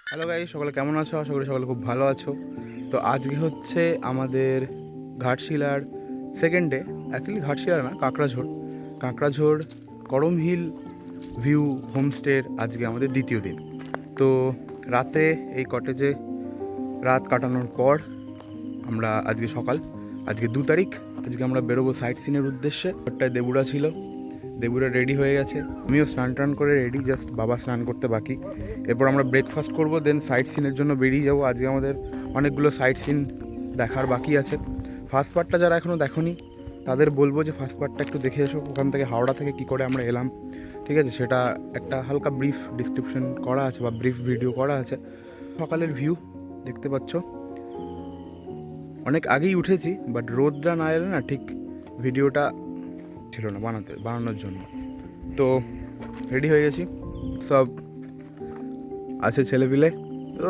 Hello guys, সকলে কেমন আছো? আশা করি সকলে খুব ভালো আছো। তো আজকে হচ্ছে আমাদের ঘাটশিলার সেকেন্ড ডে। অ্যাকচুয়ালি ঘাটশিলার না, কাঁকড়াঝোড় করম হিল ভিউ হোমস্টের আজকে আমাদের দ্বিতীয় দিন। তো রাতে এই কটেজে রাত কাটানোর পর আমরা আজকে 2 তারিখ, আজকে আমরা বেরোবো সাইট সিনের উদ্দেশ্যে। ওটায় দেবুরা ছিল, দেবুরা রেডি হয়ে গেছে, আমিও স্নান করে রেডি, জাস্ট বাবা স্নান করতে বাকি। এরপর আমরা ব্রেকফাস্ট করব, দেন সাইট সিনের জন্য বেরিয়ে যাবো। আজকে আমাদের অনেকগুলো সাইট সিন দেখার বাকি আছে। ফার্স্ট পার্টটা যারা এখনও দেখোনি তাদের বলবো যে ফার্স্ট পার্টটা একটু দেখে এসো। ওখান থেকে হাওড়া থেকে কী করে আমরা এলাম, ঠিক আছে, সেটা একটা হালকা ব্রিফ ডিসক্রিপশন করা আছে বা ব্রিফ ভিডিও করা আছে। সকালের ভিউ দেখতে পাচ্ছ, অনেক আগেই উঠেছি, বাট রোদটা না এলে না ঠিক ভিডিওটা ছিল না বানানোর জন্য। তো রেডি হয়ে গেছি, সব আছে ছেলেপিলে।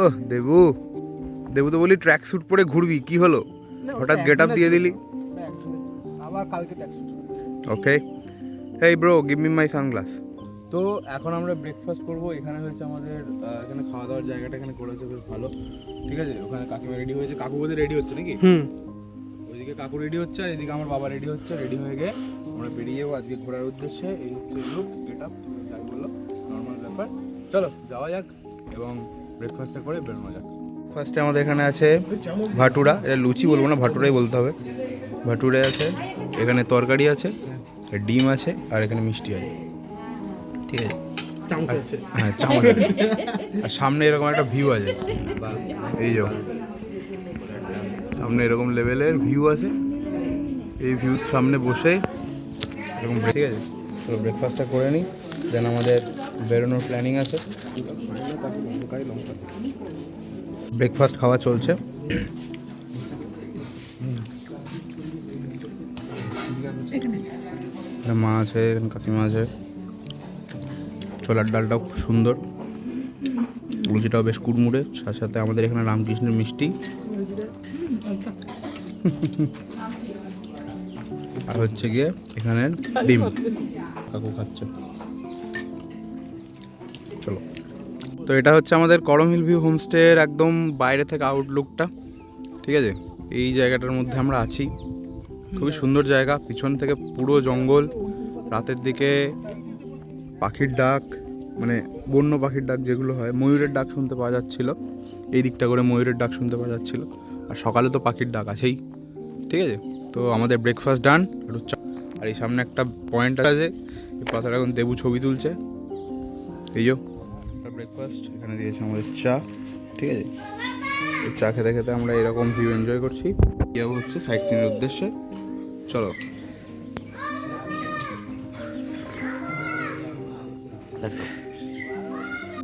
ও দেবু তো বলি ট্র্যাক স্যুট পরে ঘুরবি, কি হলো হঠাৎ গেট আপ দিয়ে দিলি? আবার কালকে taxi. Okay, hey bro, give me my sunglass. তো এখন আমরা ব্রেকফাস্ট করবো। এখানে হচ্ছে আমাদের এখানে খাওয়া দাওয়ার জায়গাটা এখানে করেছে বেশ ভালো, ঠিক আছে। ওখানে কাকিমা রেডি হয়েছে, কাকু বোধহয় রেডি হচ্ছে নাকি? ওইদিকে কাকু রেডি হচ্ছে আর এদিকে আমার বাবা রেডি হচ্ছে। রেডি হয়ে গিয়ে আমরা বেরিয়ে যাবো আজকে ঘোরার উদ্দেশ্যে। এই হচ্ছে লুক, গেট আপ, যাই বললো নর্মাল ব্যাপার। চলো যাওয়া যাক এবং ব্রেকফাস্টটা করে বেরোনো যাক। ফার্স্টে আমাদের এখানে আছে ভাটুরা, এটা লুচি বলবো না, ভাটুরাই বলতে হবে। ভাটুরে আছে, এখানে তরকারি আছে, ডিম আছে আর এখানে মিষ্টি আছে, ঠিক আছে। হ্যাঁ, চামচ আছে। আর সামনে এরকম একটা ভিউ আছে, এই যে সামনে এরকম লেভেলের ভিউ আছে। এই ভিউর সামনে বসে এরকম, ঠিক আছে। তো ব্রেকফাস্টটা করে নিই, দেন আমাদের বেরোনোর প্ল্যানিং আছে। ব্রেকফাস্ট খাওয়া চলছে। মা আছে, কাকিমা আছে, ছোলার ডালটাও খুব সুন্দর, লুচিটাও বেশ কুড়মুড়ে, সাথে সাথে আমাদের এখানে রামকৃষ্ণের মিষ্টি আর হচ্ছে গিয়ে এখানে ডিম কাকু খাচ্ছে। চলো, তো এটা হচ্ছে আমাদের করম হিল ভিউ হোমস্টের একদম বাইরে থেকে আউটলুকটা, ঠিক আছে। এই জায়গাটার মধ্যে আমরা আছি, খুবই সুন্দর জায়গা। পিছন থেকে পুরো জঙ্গল, রাতের দিকে পাখির ডাক, মানে বন্য পাখির ডাক যেগুলো হয়, ময়ূরের ডাক শুনতে পাওয়া যাচ্ছিল। এই দিকটা করে ময়ূরের ডাক শুনতে পাওয়া যাচ্ছিল, আর সকালে তো পাখির ডাক আছেই, ঠিক আছে। তো আমাদের ব্রেকফাস্ট ডান। আর এই সামনে একটা পয়েন্ট আছে, এই পাথরে এখন দেবু ছবি তুলছে। এই যে ব্রেকফাস্ট এখানে দিয়েছে আমাদের চা, ঠিক আছে। চা খেতে খেতে আমরা এরকম ভিউ এনজয় করছি। যাবো হচ্ছে সাইট সিনের উদ্দেশ্যে, চলো।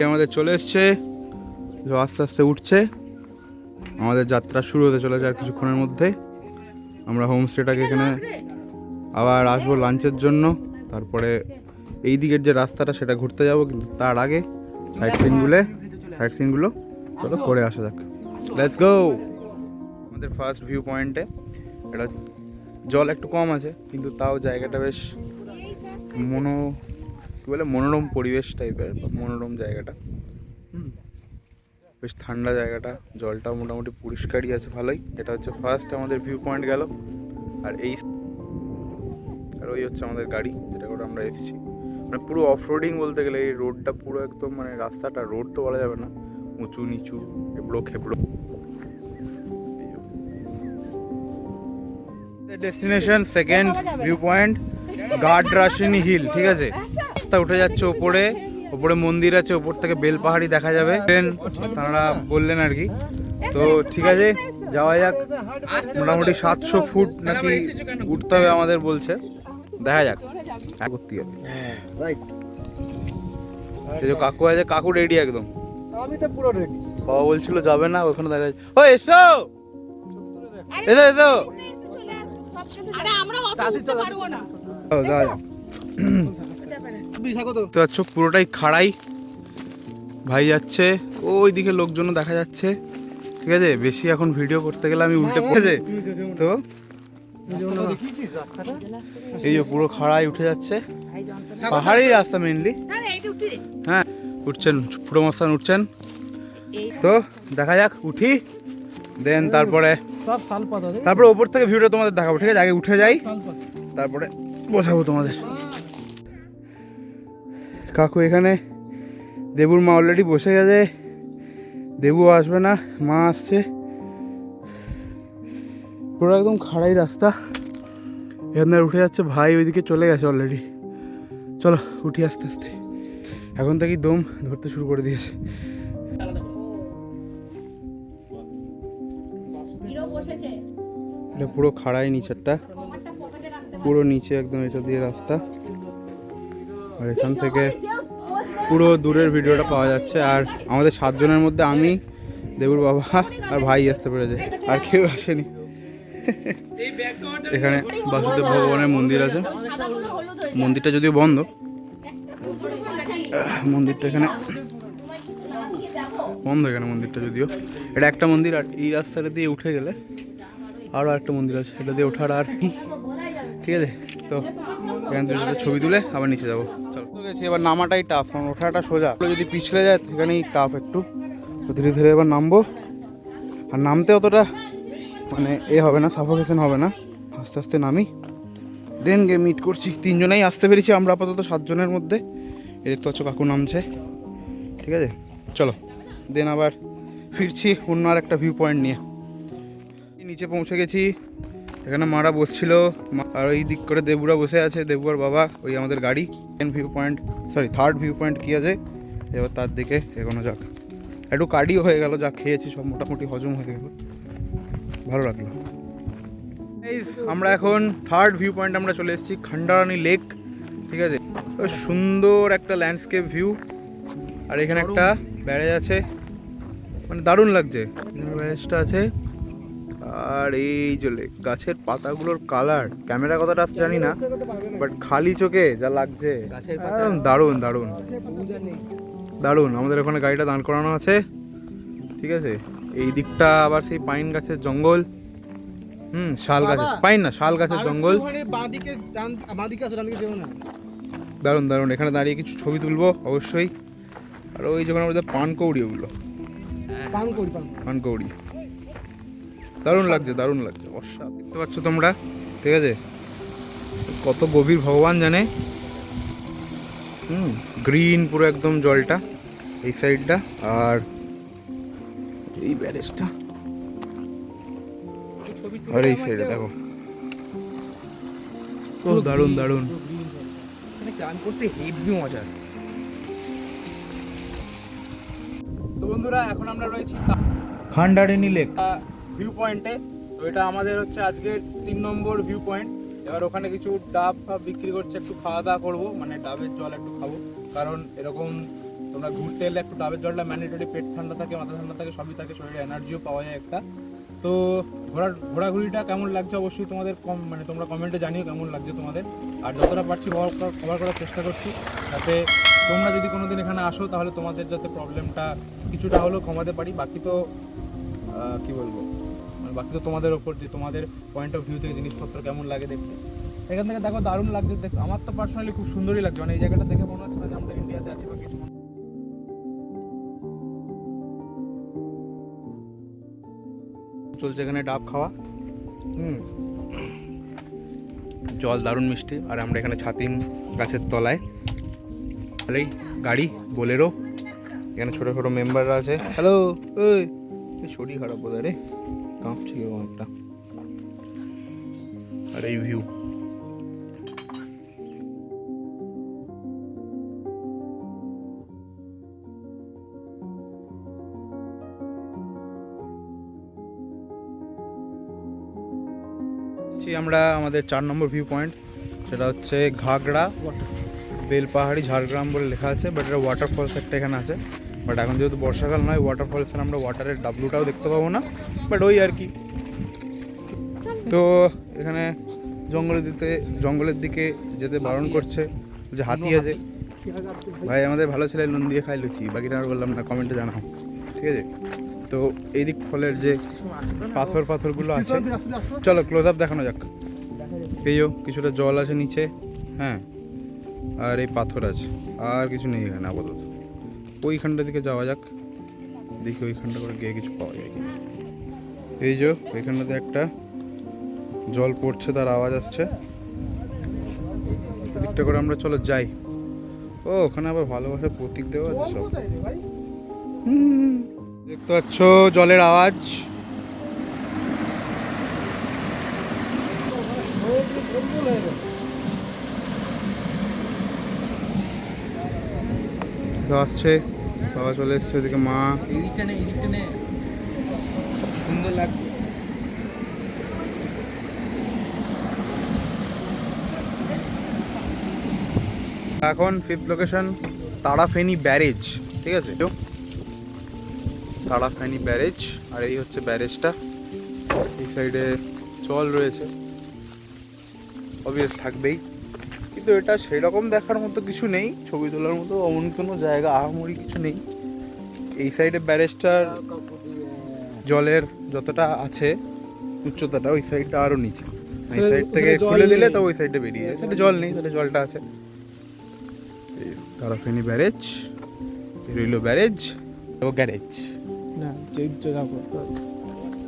আমাদের চলে এসছে, আস্তে আস্তে উঠছে, আমাদের যাত্রা শুরু হতে চলেছে আর কিছুক্ষণের মধ্যে। আমরা হোমস্টেটাকে এখানে আবার আসবো লাঞ্চের জন্য, তারপরে এই দিকের যে রাস্তাটা সেটা ঘুরতে যাব, কিন্তু তার আগে সাইট সিনগুলো চলো করে আসা যাক। Let's go. আমাদের ফার্স্ট ভিউ পয়েন্টে, এটা জল একটু কম আছে, কিন্তু তাও জায়গাটা বেশ মনোরম পরিবেশ টাইপের, মনোরম জায়গাটা, বেশ ঠান্ডা জায়গাটা, জলটাও মোটামুটি পরিষ্কারই আছে ভালোই। এটা হচ্ছে ফার্স্ট আমাদের ভিউ পয়েন্ট গেল। আর ওই হচ্ছে আমাদের গাড়ি, যেটা করে আমরা এসেছি। মানে পুরো অফ রোডিং বলতে গেলে, এই রোডটা পুরো একদম, মানে রাস্তাটা রোড তো বলা যাবে না, উঁচু নিচু, এবড়ো খেবড়ো। Destination second view point Gadrasini hill, ঠিক আছে। রাস্তা উঠে যাচ্ছে ওপরে মন্দির আছে, ওপর থেকে বেলপাহাড়ি দেখা যাবে, তারা বললেন আর কি। তো ঠিক আছে, যাওয়া যাক। মোটামুটি 700 ফুট নাকি উঠতে হবে আমাদের বলছে, দেখা যাক করতে হবে। এই যে কাকু আছে, কাকু রেডি একদম, আমি তো পুরো রেডি। বাবা বলছিল যাবে না, ওখানে দাঁড়িয়ে, ও এসো এসো এসো। পুরোটাই খাড়াই, ভাই যাচ্ছে, ওই দিকে লোকজন দেখা যাচ্ছে, ঠিক আছে। বেশি এখন ভিডিও করতে গেলে আমি উল্টে পড়েছে, তো এই যে পুরো খাড়াই উঠে যাচ্ছে, পাহাড়ি রাস্তা মেনলি। হ্যাঁ, উঠছেন ফুটো মস্তান, উঠছেন। তো দেখা যাক, উঠি দেন তারপরে সব শাল পাতা রে, তারপরে ওপর থেকে ভিউটা তোমাদের দেখাবো, ঠিক আছে? আগে উঠে যাই, শাল পাতা। তারপরে বসাবো তোমাদের। কাকু এখানে, দেবুর মা অলরেডি বসে গেছে, দেবু আসবে না, মা আসছে। পুরো একদম খাড়াই রাস্তা, এখানে উঠে যাচ্ছে, ভাই ওইদিকে চলে গেছে অলরেডি। চলো উঠি আস্তে আস্তে, এখন থেকেই দম ধরতে শুরু করে দিয়েছে। এটা পুরো খাড়াই নিচেরটা, পুরো নিচে একদম এটা দিয়ে রাস্তা, আর এখান থেকে পুরো দূরের ভিডিওটা পাওয়া যাচ্ছে। আর আমাদের 7 জনের মধ্যে আমি, দেবুর বাবা আর ভাই আসতে পেরেছে, আর কেউ আসেনি। এখানে বাসুদেব ভগবানের মন্দির আছে, মন্দিরটা যদিও বন্ধ, মন্দিরটা এখানে বন্ধ, এখানে মন্দিরটা যদিও, এটা একটা মন্দির। আর এই রাস্তাটা দিয়ে উঠে গেলে আরও একটা মন্দির আছে, এটা দিয়ে ওঠার আর কি, ঠিক আছে? তো এখান থেকে ছবি তুলে আবার নিচে যাবো। চলো গেছি, এবার নামাটাই টাফ, কারণ ওঠাটা সোজা, যদি পিছলে যায় সেখানেই টাফ একটু। তো ধীরে ধীরে এবার নামবো, আর নামতে অতটা মানে হবে না, সাফোকেশন হবে না, আস্তে আস্তে নামি, দেন গিয়ে মিট করছি। 3 জনেই আসতে পেরেছি আমরা আপাতত 7 জনের মধ্যে। এই দেখতে পাচ্ছ কাকু নামছে, ঠিক আছে? চলো দেন আবার ফিরছি অন্য আর একটা ভিউ পয়েন্ট নিয়ে। নিচে পৌঁছে গেছি, এখানে মারা বসছিল, আর ওই দিক করে দেবুরা বসে আছে, দেবুয়ার বাবা, ওই আমাদের গাড়ি। View point, sorry 3rd view point কি আছে, এবার তার দিকে এগোনো যাক। একটু কার্ডিও হয়ে গেল, যা খেয়েছি সব মোটামুটি হজম হয়ে গেল, ভালো লাগলো। আমরা এখন 3rd ভিউ পয়েন্ট আমরা চলে এসেছি, খান্ডারানী লেক, ঠিক আছে? সুন্দর একটা ল্যান্ডস্কেপ ভিউ, আর এখানে একটা ব্যারেজ আছে, মানে দারুণ লাগছে, ব্যারেজটা আছে। আর এই যে গাছের পাতাগুলোর কালার, ক্যামেরা কতটা আসছে জানি না, বাট খালি চোখে যা লাগছে দারুণ দারুণ দারুণ। আমাদের ওখানে গাড়িটা দাঁড় করানো আছে, ঠিক আছে? এই দিকটা আবার সেই পাইন গাছের জঙ্গল, শাল গাছের, পাইন না, শাল গাছের জঙ্গল, দারুণ দারুণ। এখানে দাঁড়িয়ে কিছু ছবি তুলবো অবশ্যই। আর ওই যখন আমাদের পানকৌড়ি, ওগুলো পানকৌড়ি, দারুণ লাগছে দারুণ লাগছে, অসাধারণ। দেখতে পাচ্ছ তোমরা, ঠিক আছে? কত গভীর ভগবান জানে। গ্রিন পুরো একদম জলটা এই সাইডটা, আর এই ব্যারেজটা, আর এই সাইডে দেখো, ও দারুণ দারুণ, চান করতে হেভি মজা। তো বন্ধুরা, এখন আমরা রয়েছি খান্ডারানী লেক ভিউ পয়েন্টে। তো এটা আমাদের হচ্ছে আজকের 3 নম্বর ভিউ পয়েন্ট। এবার ওখানে কিছু ডাব ফাব বিক্রি করছে, একটু খাওয়া দাওয়া করবো, মানে ডাবের জল একটু খাবো, কারণ এরকম তোমরা ঘুরতে এলে একটু ডাবের জলটা ম্যান্ডেটরি, পেট ঠান্ডা থাকে, মাথা ঠান্ডা থাকে, সবই থাকে, শরীরে এনার্জিও পাওয়া যায় একটা। তো ঘোরাঘুরিটা কেমন লাগছে অবশ্যই তোমাদের মানে তোমরা কমেন্টে জানিও কেমন লাগছে তোমাদের। আর যতটা পারছি কভার করার চেষ্টা করছি, যাতে তোমরা যদি কোনোদিন এখানে আসো তাহলে তোমাদের যাতে প্রবলেমটা কিছুটা হলেও কমাতে পারি। বাকি তো কী বলবো, মানে বাকি তো তোমাদের ওপর, যে তোমাদের পয়েন্ট অফ ভিউ থেকে জিনিসপত্র কেমন লাগে দেখতে। এখান থেকে দেখো দারুণ লাগছে দেখো, আমার তো পার্সোনালি খুব সুন্দরই লাগছে, মানে এই জায়গাটা দেখে মনে হচ্ছে না যে আমরা ইন্ডিয়াতে আছি বা কিছু। চলছে এখানে ডাব খাওয়া, জল দারুণ মিষ্টি। আর আমরা এখানে ছাতিম গাছের তলায়, এই গাড়ি বোলেরো, এখানে ছোটো ছোটো মেম্বাররা আছে। হ্যালো, ওই শরীর খারাপ বোধ রে, কাঁপছে কিরকম একটা। আর এই ভিউ, আমরা আমাদের 4 নম্বর ভিউ পয়েন্ট, সেটা হচ্ছে ঘাগড়া বেলপাহাড়ি ঝাড়গ্রাম বলে লেখা আছে, বাট এটা ওয়াটারফলস একটা এখানে আছে। বাট এখন যেহেতু বর্ষাকাল নয়, ওয়াটারফলসের আমরা ওয়াটারের ডাবলুটাও দেখতে পাবো না, বাট ওই আর কি। তো এখানে জঙ্গলের দিকে যেতে বারণ করছে, যে হাতি আছে। ভাই আমাদের ভালো ছেলে নুন দিয়ে খাই লুচি, বাকিটা আর বললাম না, কমেন্টে জানাও, ঠিক আছে? তো এই দিক ফলের যে পাথরগুলো আছে, চলো ক্লোজ আপ দেখানো যাক। এইও কিছুটা জল আছে নিচে, হ্যাঁ, আর এই পাথর আছে, আর কিছু নেই এখানে আপাতত। ওইখানটার দিকে যাওয়া যাক, দেখি ওইখানটা করে গিয়ে কিছু পাওয়া যায় কিনা। এই যে ওইখানটাতে একটা জল পড়ছে, তার আওয়াজ আসছে। দিকটা করে আমরা চলো যাই। ও ওখানে আবার ভালোবাসার প্রতীক দেওয়া আছে সব। দেখতে পাচ্ছ জলের আওয়াজ। তো আসছে, বাবা চলে এসছে, ওদিকে মা। এদিকটা নে সুন্দর লাগবে। এখন ফিফথ লোকেশন তারাফেনী ব্যারেজ, ঠিক আছে? তারাফেনী ব্যারেজ, আর এই হচ্ছে ব্যারেজটা। এই সাইডে জল রয়েছে, অবভিয়াস থাকবেই, কিন্তু এটা সেরকম দেখার মতো কিছু নেই, ছবি তোলার মতো অমন কোনো জায়গা আহামরি কিছু নেই। এই সাইডে ব্যারেজটার জলের যতটা আছে উচ্চতাটা, ওই সাইডটা আরও নিচে। এই সাইড থেকে খুলে দিলে তো ওই সাইডে বেরিয়ে যায়, সেটা জল নেই, তাহলে জলটা আছে। তারাফেনী ব্যারেজ, রইল ব্যারেজ ও গ্যারেজ। না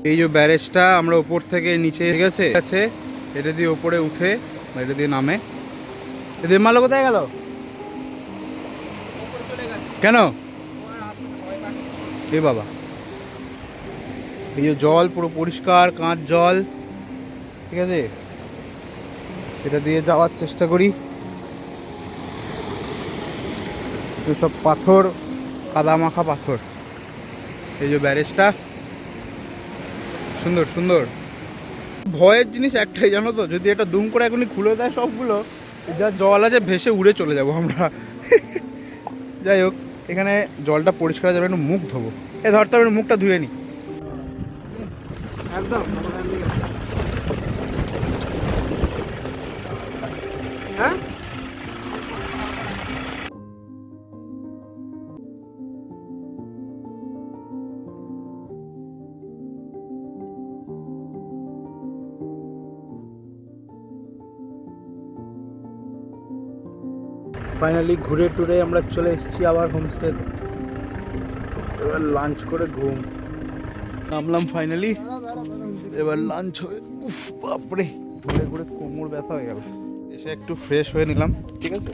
এই যে ব্যারেজটা আমরা উপর থেকে নিচে গেছে আছে, এটা দিয়ে উপরে উঠে এটা দিয়ে নামে। এদের মালো কোথায় গেল কেন? এ বাবা, এই যে জল পুরো পরিষ্কার কাঁচ জল, ঠিক আছে? এটা দিয়ে যাওয়ার চেষ্টা করি। সব পাথর, কাদা মাখা পাথর। এই যে ব্যারেজটা সুন্দর সুন্দর। ভয়ের জিনিস একটাই জানো তো, যদি এটা দুম করে এখনই খুলে দেয় সবগুলো, যা জল আছে ভেসে উড়ে চলে যাব আমরা। যাই হোক, এখানে জলটা পরিষ্কার যাবে, একটু মুখ ধোবো। এ ধরতে হবে, মুখটা ধুয়ে নি একদম। হ্যাঁ ফাইনালি ঘুরে টুরে আমরা চলে এসেছি আবার হোমস্টেতে। এবার লাঞ্চ করে ঘুম। নামলাম ফাইনালি, এবার লাঞ্চ হবে। উফ বাপরে, ঘুরে ঘুরে কোমর ব্যথা হয়ে গেল। এসে একটু ফ্রেশ হয়ে নিলাম, ঠিক আছে?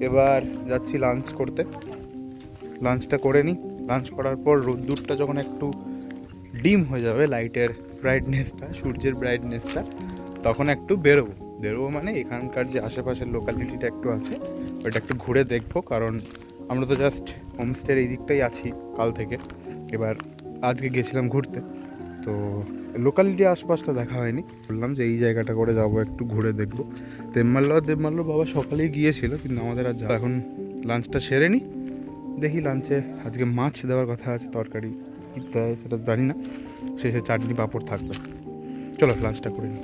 এবার যাচ্ছি লাঞ্চ করতে। লাঞ্চটা করে নিই। লাঞ্চ করার পর রোদ্দুরটা যখন একটু ডিম হয়ে যাবে, লাইটের ব্রাইটনেসটা, সূর্যের ব্রাইটনেসটা, তখন একটু বেরোবো। মানে এখানকার যে আশেপাশের লোকালিটিটা একটু আছে, ওইটা একটু ঘুরে দেখবো। কারণ আমরা তো জাস্ট হোমস্টের এই দিকটাই আছি কাল থেকে। এবার আজকে গেছিলাম ঘুরতে, তো লোকালিটি আশপাশটা দেখা হয়নি। বললাম যে এই জায়গাটা করে যাব, একটু ঘুরে দেখবো। দেবমাল্য বাবা সকালেই গিয়েছিল, কিন্তু আমাদের আর যাওয়া। এখন লাঞ্চটা সেরে নিই, দেখি লাঞ্চে আজকে মাছ দেওয়ার কথা আছে, তরকারি কী দেয় সেটা জানি না। শেষে চাটনি পাঁপড় থাকবে। চলো লাঞ্চটা করে নিই।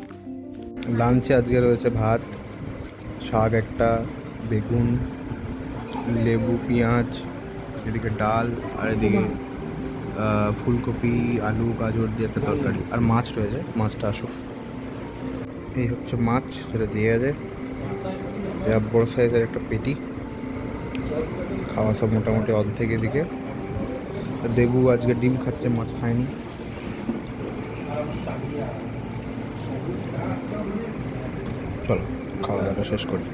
লাঞ্চে আজকে রয়েছে ভাত, শাক একটা, বেগুন, লেবু, পেঁয়াজ, এদিকে ডাল, আর এদিকে ফুলকপি, আলু, গাজর দিয়ে একটা তরকারি, আর মাছ রয়েছে। মাছটা আসুক। এই হচ্ছে মাছ, যেটা দিয়ে আছে। বড় সাইজের একটা পেটি, খাওয়া সব মোটামুটি অর্ধেক। এদিকে দেবু আজকে ডিম খাচ্ছে, মাছ খায়নি। চলো খাওয়া দাওয়াটা শেষ করি।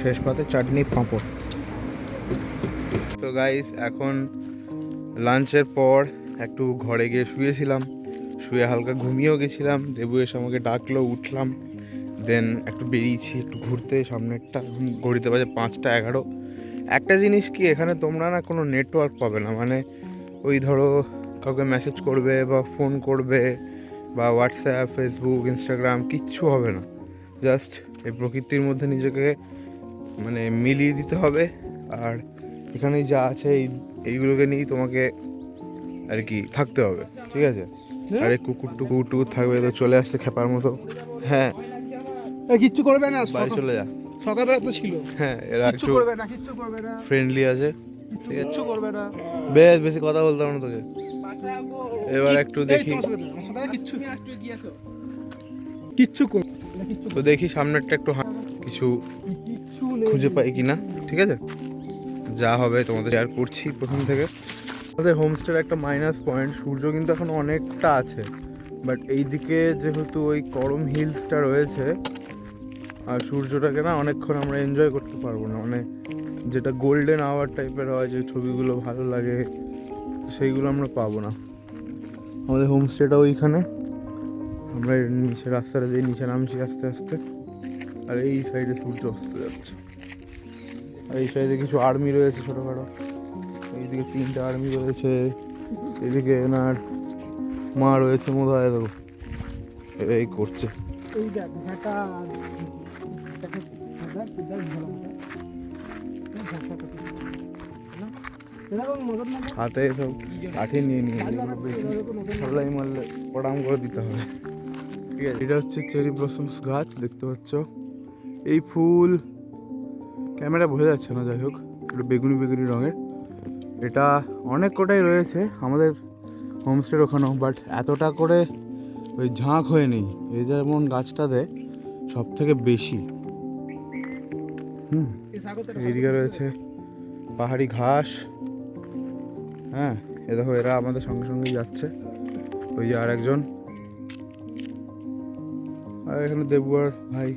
শেষ পাতে চাটনি পাঁপড়। তো গাইস, এখন লাঞ্চের পর একটু ঘরে গিয়ে শুয়েছিলাম, শুয়ে হালকা ঘুমিয়েও গেছিলাম। দেবু এসে আমাকে ডাকলো, উঠলাম। দেন একটু বেরিয়েছি একটু ঘুরতে। সামনেরটা ঘড়িতে বাজে 5:11। একটা জিনিস কি, এখানে তোমরা না কোনো নেটওয়ার্ক পাবে না। মানে ওই ধরো কাউকে মেসেজ করবে বা ফোন করবে বা হোয়াটসঅ্যাপ, ফেসবুক, ইনস্টাগ্রাম কিচ্ছু হবে না। জাস্ট এই প্রকৃতির মধ্যে নিজেকে মানে মিলিয়ে দিতে হবে। আর এখানে যা আছে এইগুলোকে নিয়েই তোমাকে আর কি থাকতে হবে, ঠিক আছে? আর এই কুকুর টুকুর থাকবে, তো চলে আসছে খেপার মতো। হ্যাঁ, কিচ্ছু করবে না, বাড়ি চলে যা। সকালবেলা তো ছিল। হ্যাঁ, এরা কিচ্ছু একটু করবে না, কিচ্ছু করবে না, ফ্রেন্ডলি আছে, ঠিক আছে? কিচ্ছু করবে না। বেশি কথা বলতাম না তোকে। এবার একটু দেখি, কিচ্ছু করবে তো দেখি সামনেরটা একটু কিছু খুঁজে পাই কিনা, ঠিক আছে? যা হবে তোমাদের শেয়ার করছি প্রথম থেকে। আমাদের হোমস্টের একটা মাইনাস পয়েন্ট, সূর্য কিন্তু এখন অনেকটা আছে, বাট এইদিকে যেহেতু ওই করম হিলসটা রয়েছে আর সূর্যটাকে না অনেকক্ষণ আমরা এনজয় করতে পারবো না, মানে যেটা গোল্ডেন আওয়ার টাইপের হয়, যে ছবিগুলো ভালো লাগে সেইগুলো আমরা পাবো না। আমাদের হোমস্টেটা ওইখানে, আমরা এর নিচে রাস্তাটা দিয়ে নিচে নামছি আস্তে আস্তে, আর এই সাইডে সূর্য অস্ত যাচ্ছে, আর এই সাইডে কিছু আর্মি রয়েছে ছোটোখাটো, এইদিকে 3টে আর্মি রয়েছে, এদিকে এনার মা রয়েছে মোধায়, দেখো এই করছে। এই দেখ ঘাটা হাতে সব কাঠি নিয়ে নিয়ে সবাই মারলে পড়াম করে দিতে হবে। ঠিক আছে, এটা হচ্ছে চেরি ব্লসমস গাছ, দেখতে পাচ্ছ। এই ফুল ক্যামেরা বোঝা যাচ্ছে না, যাই হোক একটু বেগুনি বেগুনি রঙের। এটা অনেক কটাই রয়েছে আমাদের হোমস্টের ওখানেও, বাট এতটা করে ওই ঝাঁক হয়ে নেই। এই যেমন গাছটাতে সব থেকে বেশি। এইদিকে রয়েছে পাহাড়ি ঘাস। হ্যাঁ, এ দেখো এরা আমাদের সঙ্গে সঙ্গেই যাচ্ছে, ওই যে আর একজন, আর এখানে দেবুয়ার ভাই।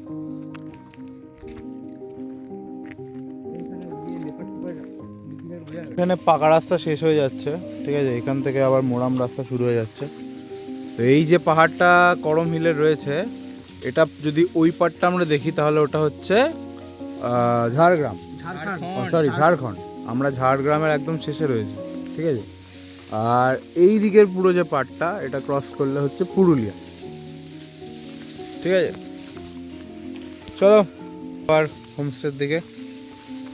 এখানে পাকা রাস্তা শেষ হয়ে যাচ্ছে, ঠিক আছে, এখান থেকে আবার মোরাম রাস্তা শুরু হয়ে যাচ্ছে। তো এই যে পাহাড়টা করম হিলের রয়েছে, এটা যদি ওই পাড়টা আমরা দেখি তাহলে ওটা হচ্ছে ঝাড়গ্রাম, সরি ঝাড়খণ্ড। আমরা ঝাড়গ্রামের একদম শেষে রয়েছে, ঠিক আছে। আর এই দিকের পুরো যে পাড়টা, এটা ক্রস করলে হচ্ছে পুরুলিয়া, ঠিক আছে। চলো আবার হোমস্টের দিকে।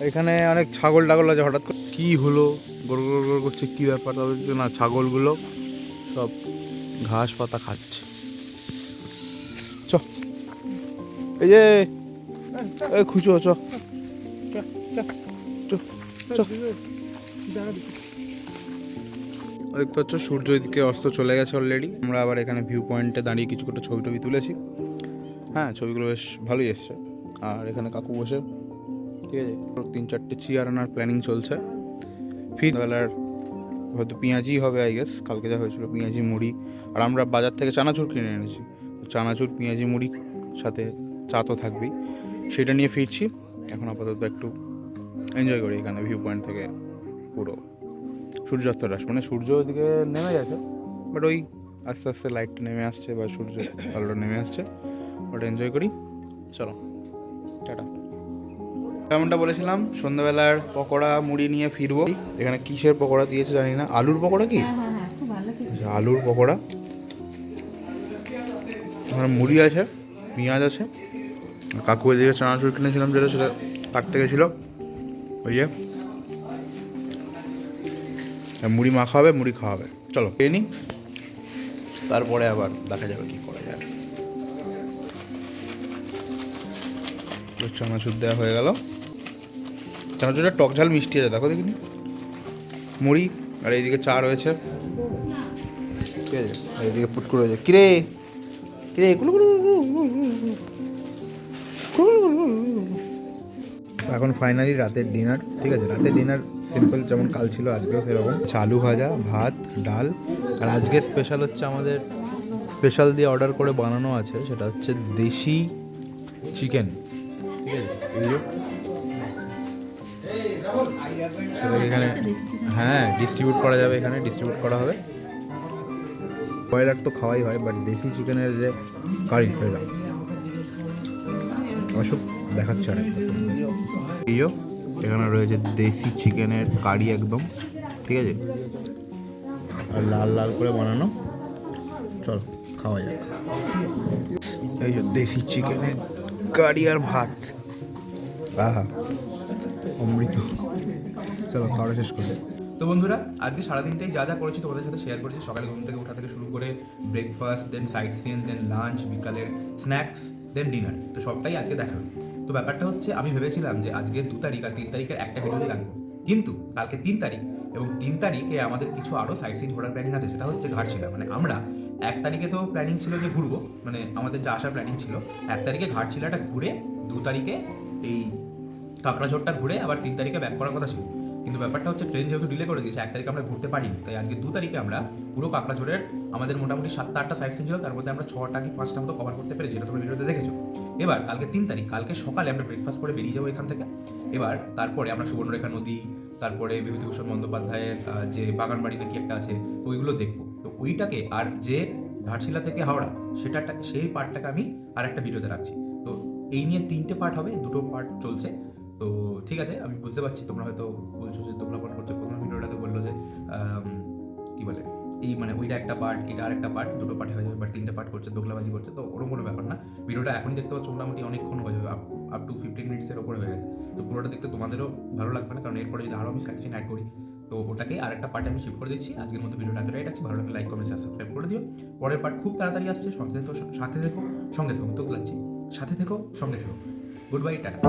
এখানে অনেক ছাগল টাগল আছে, হঠাৎ করে কী হলো গড় গড় গড় করছে, কী ব্যাপার, তবে না ছাগলগুলো সব ঘাস পাতা খাচ্ছে। চ এই যে খুঁজো, চ দেখতে পাচ্ছ সূর্য এদিকে অস্ত চলে গেছে অলরেডি। আমরা আবার এখানে ভিউ পয়েন্টে দাঁড়িয়ে কিছু একটা ছবি টবি তুলেছি। হ্যাঁ, ছবিগুলো বেশ ভালোই এসছে। আর এখানে কাকু বসে, ঠিক আছে, 3-4টে চেয়ার আনার প্ল্যানিং চলছে। ফির বেলার হয়তো পেঁয়াজি হবে আই গেস, কালকে যা হয়েছিল পেঁয়াজি মুড়ি। আর আমরা বাজার থেকে চানাচুর কিনে এনেছি, চানাচুর পেঁয়াজি মুড়ি সাথে চা তো থাকবেই, সেটা নিয়ে ফিরছি। এখন আপাতত একটু এনজয় করি এখানে ভিউ পয়েন্ট থেকে পুরো সূর্যাস্তটা। মানে সূর্য ওইদিকে নেমে গেছে, বাট ওই আস্তে আস্তে লাইটটা নেমে আসছে বা সূর্য আলোটা নেমে আসছে, ওটা এনজয় করি। চলো টাটা। যেমনটা বলেছিলাম, সন্ধ্যাবেলার পকোড়া মুড়ি নিয়ে ফিরবো। এখানে কিসের পকোড়া দিয়েছে জানি না, আলুর পকোড়া কি, আলুর পকোড়া। এখানে মুড়ি আছে, পেঁয়াজ আছে, কাকু এদিকে চানাচুর কিনেছিলাম যেটা, সেটা কাটতে গেছিলো। ওই যে মুড়ি মাখা হবে, মুড়ি খাওয়া হবে। চলো খেয়ে নিই, তারপরে আবার দেখা যাবে কি করা যায়। চানাচুর দেওয়া হয়ে গেল, চানাচুরটা টক ঝাল মিষ্টি আছে, দেখো দেখিনি। মুড়ি আর এইদিকে চা রয়েছে, ঠিক আছে। আর এইদিকে ফুটকু রয়েছে। কিরে কিরে এখন ফাইনালি রাতের ডিনার, ঠিক আছে। রাতের ডিনার সিম্পল, যেমন কাল ছিল আজকেও সেরকম, আলু ভাজা, ভাত, ডাল। আর আজকে স্পেশাল হচ্ছে, আমাদের স্পেশাল দিয়ে অর্ডার করে বানানো আছে, সেটা হচ্ছে দেশি চিকেন, ঠিক আছে। সেটা এখানে হ্যাঁ ডিস্ট্রিবিউট করা যাবে, এখানে ডিস্ট্রিবিউট করা হবে। ব্রয়লার তো খাওয়াই হয়, বাট দেশি চিকেনের যে কারি, সেটা অবশ্য দেখাচ্ছে আর এইও এখানে রয়েছে দেশি চিকেনের কারি একদম, ঠিক আছে, আর লাল লাল করে বানানো। চল খাওয়া যাক। এই যে দেশি চিকেনের কারি আর ভাত, আহা অমৃত। চলো খাওয়া শেষ করবে। তো বন্ধুরা, আজকে সারাদিনটাই যা যা করেছি তোমাদের সাথে শেয়ার করেছি। সকালে ঘুম থেকে ওঠা থেকে শুরু করে ব্রেকফাস্ট, দেন সাইট সিন, দেন লাঞ্চ, বিকালের স্ন্যাক্স, দেন ডিনার, তো সবটাই আজকে দেখালাম। তো ব্যাপারটা হচ্ছে, আমি ভেবেছিলাম যে আজকে 2 তারিখ আর 3 তারিখের একটা ভিডিওতে রাখবো, কিন্তু কালকে 3 তারিখ, এবং 3 তারিখে আমাদের কিছু আরও সাইট সিন ঘোরার প্ল্যানিং আছে, সেটা হচ্ছে ঘাটশিলা। মানে আমরা 1 তারিখে তো প্ল্যানিং ছিল যে ঘুরবো, মানে আমাদের যা আসার প্ল্যানিং ছিল, 1 তারিখে ঘাটশিলাটা ঘুরে 2 তারিখে এই কাঁকড়াঝোড়টা ঘুরে আবার 3 তারিখে ব্যাক করার কথা ছিল। কিন্তু ব্যাপারটা হচ্ছে ট্রেন যেহেতু ডিলে করে দিয়েছে 1 তারিখে আমরা ঘুরতে পারিনি, তাই আজকে 2 তারিখে আমরা পুরো কাকড়াঝোড়ের আমাদের মোটামুটি 7টা-8টা সাইট সিন ছিল, তার মধ্যে আমরা 6টা কি 5টা মতো কভার করতে পেরেছি, যেটা তোমরা ভিডিওতে দেখেছো। এবার কালকে 3 তারিখ, কালকে সকালে আমরা ব্রেকফাস্ট করে বেরিয়ে যাবো এখান থেকে। এবার তারপরে আমরা সুবর্ণরেখা নদী, তারপরে বিভূতিভূষণ বন্দ্যোপাধ্যায়ের যে বাগানবাড়ি নাকি একটা আছে, ওইগুলো দেখবো। তো ওইটাকে আর যে ঘাটশিলা থেকে হাওড়া সেই পার্টটাকে আমি আর একটা ভিডিওতে রাখছি। তো এই নিয়ে 3টে পার্ট হবে, 2টো পার্ট চলছে। তো ঠিক আছে, আমি বুঝতে পারছি তোমরা হয়তো বলছো যে দোগলাপন করছে। প্রথম ভিডিওটাতে বললো যে কি বলে এই মানে ওইটা একটা পার্ট, এটা আর একটা পার্ট, 2টো পার্টে হয়ে যাবে, বাট 3টে পার্ট করছে, দোগলাবাজি করছে। তো ওরকম কোনো ব্যাপার না, ভিডিওটা এখনই দেখতে পাচ্ছ মোটামুটি অনেকক্ষণ হয়ে যাবে, আপ টু 15 মিনিটসের ওপরে হয়ে গেছে। তো পুরোটা দেখতে তোমাদেরও ভালো লাগবে না, কারণ এরপরে যদি আরও আমি সাইট সিন অ্যাড করি, তো ওটাকে আর একটা পার্টে আমি শিফট করে দিচ্ছি। আজকের মতো ভিডিওটা এতটাই রাখছি, ভালো লাগলে লাইক কমেন্ট সাবস্ক্রাইব করে দিও। পরের পার্ট খুব তাড়াতাড়ি আসছে, সাথে থেকো সঙ্গে থেকো, তো লাগছি সাথে থেকো সঙ্গে থেকো। Good bye, tata.